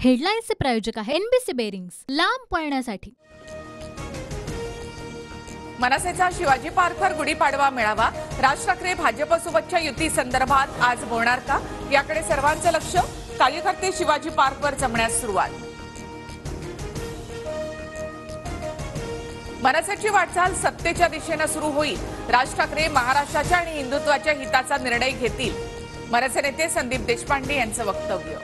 हेडलाईन्सचे प्रायोजक आहे NBC bearings, लांब पळण्यासाठी। मनसेचा शिवाजी पार्कवर गुढीपाडवा मेळावा। राज ठाकरे भाजपसोबतच्या युती संदर्भात आज बोलणार का, याकडे सर्वांचं लक्ष। कार्यकर्ते शिवाजी पार्कवर जमण्यास सुरुवात। मनसेची वाटचाल सत्तेच्या दिशेने सुरू होईल। राज ठाकरे महाराष्ट्राच्या आणि हिंदुत्वाच्या हिताचा निर्णय घेतील। मनसे नेते संदीप देशपांडे यांचं वक्तव्य।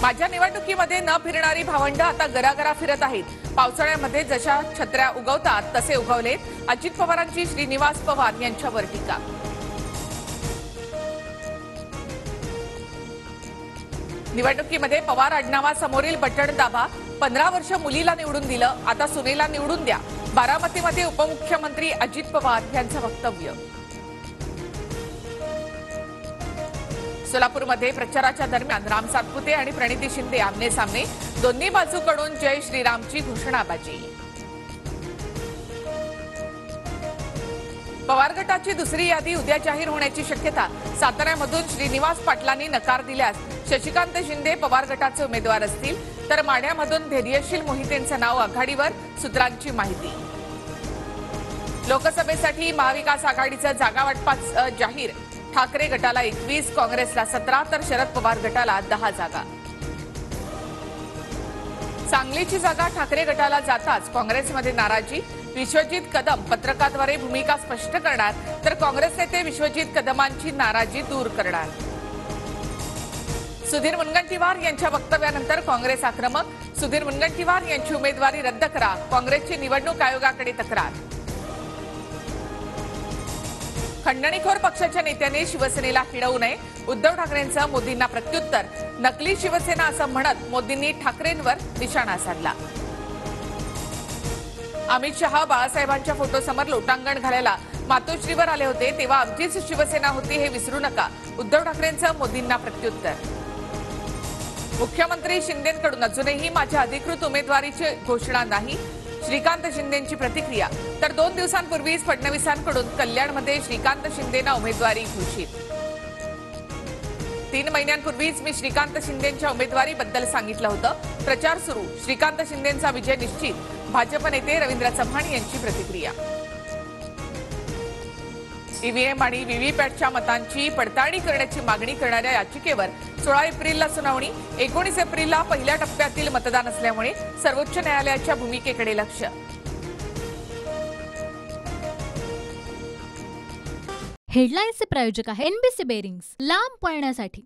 माझ्या निवडणुकीमध्ये न फिरणारी भावंड आता गरागरा फिरत आहेत। पावसाळ्यामध्ये जशा छत्र्या उगवतात तसे उगवलेत। अजित पवारांची श्रीनिवास पवार यांच्यावर टीका। निवडणुकीमध्ये पवार आडनावासमोरील बटण दाबा। 15 वर्ष मुलीला निवडून दिलं, आता सुनेला निवडून द्या। बारामतीमध्ये उपमुख्यमंत्री अजित पवार यांचं वक्तव्य। सोलापूरमध्ये प्रचाराच्या दरम्यान राम सातपुते आणि प्रणिती शिंदे आमने सामने। दोन्ही बाजूकडून जय श्रीरामची घोषणाबाजी। पवार गटाची दुसरी यादी उद्या जाहीर होण्याची शक्यता। साताऱ्यामधून श्रीनिवास पाटलांनी नकार दिल्यास शशिकांत शिंदे पवार गटाचे उमेदवार असतील, तर माढ्यामधून धैर्यशील मोहितेंचं नाव आघाडीवर, सूत्रांची माहिती। लोकसभेसाठी महाविकास आघाडीचं जागावाटपाचं जाहीर। ठाकरे गटाला 21, काँग्रेसला 17 तर शरद पवार गटाला 10 जागा। सांगलीची जागा ठाकरे गटाला जाताच काँग्रेसमध्ये नाराजी। विश्वजित कदम पत्रकाद्वारे भूमिका स्पष्ट करणार, तर काँग्रेस नेते विश्वजित कदमांची नाराजी दूर करणार। सुधीर मुनगंटीवार यांच्या वक्तव्यानंतर काँग्रेस आक्रमक। सुधीर मुनगंटीवार यांची उमेदवारी रद्द करा, काँग्रेसची निवडणूक आयोगाकडे तक्रार। खंडणीखोर पक्षाच्या नेत्यांनी शिवसेनेला खिळवू नये, उद्धव ठाकरेंचं मोदींना प्रत्युत्तर। नकली शिवसेना असं म्हणत मोदींनी ठाकरेंवर निशाणा साधला। अमित शहा बाळासाहेबांच्या फोटोसमोर लोटांगण घालायला मातोश्रीवर आले होते, तेव्हा आमचीच शिवसेना होती हे विसरू नका। उद्धव ठाकरेंचं मोदींना प्रत्युत्तर। मुख्यमंत्री शिंदेंकडून अजूनही माझ्या अधिकृत उमेदवारीची घोषणा नाही, श्रीकांत शिंदेंची प्रतिक्रिया। तर 2 दिवसांपूर्वीच फडणवीसांकडून कल्याणमध्ये श्रीकांत शिंदेंना उमेदवारी घोषित। 3 महिन्यांपूर्वीच मी श्रीकांत शिंदेंच्या उमेदवारीबद्दल सांगितलं होतं। प्रचार सुरू, श्रीकांत शिंदेंचा विजय निश्चित। भाजप नेते रवींद्र चव्हाण यांची प्रतिक्रिया। ईव्हीएम आणि व्हीव्हीपॅटच्या मतांची पडताळणी करण्याची मागणी करणाऱ्या याचिकेवर 16 एप्रिलला सुनावणी। 19 एप्रिलला पहिल्या टप्प्यातील मतदान असल्यामुळे सर्वोच्च न्यायालयाच्या भूमिकेकडे लक्ष। हेडलाईन्सचे प्रायोजक आहे एनबीसी बेरिंग्स, लांब पळण्यासाठी।